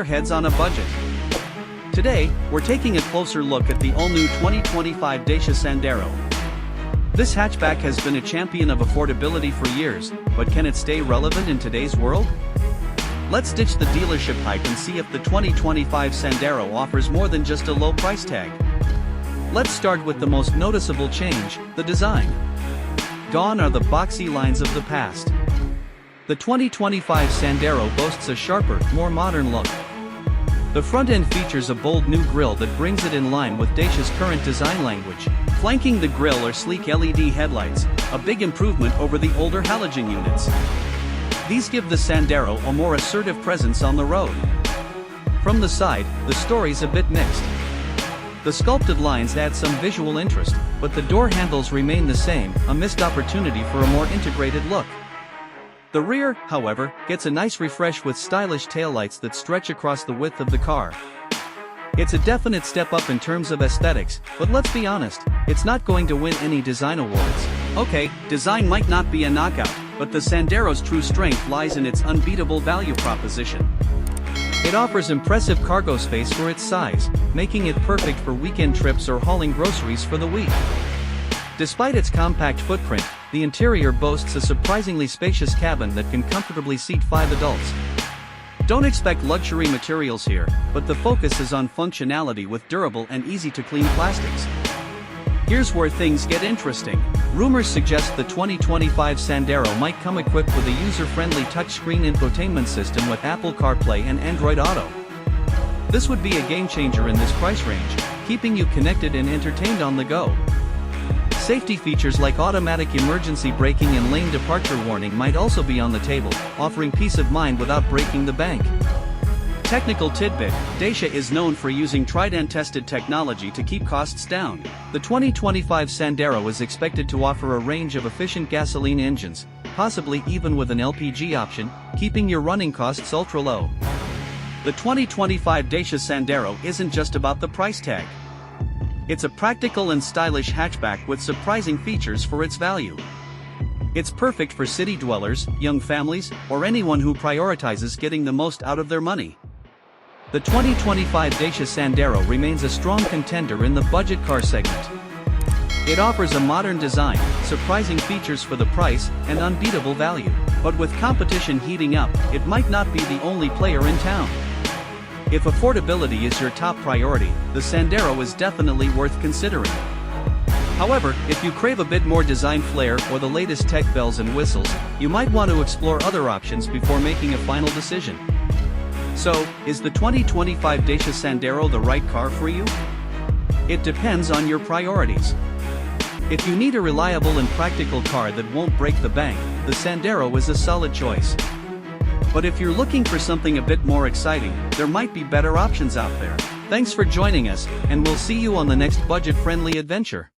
gearheads on a budget. Today, we're taking a closer look at the all-new 2025 Dacia Sandero. This hatchback has been a champion of affordability for years, but can it stay relevant in today's world? Let's ditch the dealership hype and see if the 2025 Sandero offers more than just a low price tag. Let's start with the most noticeable change, the design. Gone are the boxy lines of the past. The 2025 Sandero boasts a sharper, more modern look. The front end features a bold new grille that brings it in line with Dacia's current design language. Flanking the grille are sleek LED headlights, a big improvement over the older halogen units. These give the Sandero a more assertive presence on the road. From the side, the story's a bit mixed. The sculpted lines add some visual interest, but the door handles remain the same, a missed opportunity for a more integrated look. The rear, however, gets a nice refresh with stylish taillights that stretch across the width of the car. It's a definite step up in terms of aesthetics, but let's be honest, it's not going to win any design awards. Okay, design might not be a knockout, but the Sandero's true strength lies in its unbeatable value proposition. It offers impressive cargo space for its size, making it perfect for weekend trips or hauling groceries for the week. Despite its compact footprint, the interior boasts a surprisingly spacious cabin that can comfortably seat 5 adults. Don't expect luxury materials here, but the focus is on functionality with durable and easy-to-clean plastics. Here's where things get interesting. Rumors suggest the 2025 Sandero might come equipped with a user-friendly touchscreen infotainment system with Apple CarPlay and Android Auto. This would be a game-changer in this price range, keeping you connected and entertained on the go. Safety features like automatic emergency braking and lane departure warning might also be on the table, offering peace of mind without breaking the bank. Technical tidbit: Dacia is known for using tried-and-tested technology to keep costs down. The 2025 Sandero is expected to offer a range of efficient gasoline engines, possibly even with an LPG option, keeping your running costs ultra-low. The 2025 Dacia Sandero isn't just about the price tag. It's a practical and stylish hatchback with surprising features for its value. It's perfect for city dwellers, young families, or anyone who prioritizes getting the most out of their money. The 2025 Dacia Sandero remains a strong contender in the budget car segment. It offers a modern design, surprising features for the price, and unbeatable value. But with competition heating up, it might not be the only player in town. If affordability is your top priority, the Sandero is definitely worth considering. However, if you crave a bit more design flair or the latest tech bells and whistles, you might want to explore other options before making a final decision. So, is the 2025 Dacia Sandero the right car for you? It depends on your priorities. If you need a reliable and practical car that won't break the bank, the Sandero is a solid choice. But if you're looking for something a bit more exciting, there might be better options out there. Thanks for joining us, and we'll see you on the next budget-friendly adventure.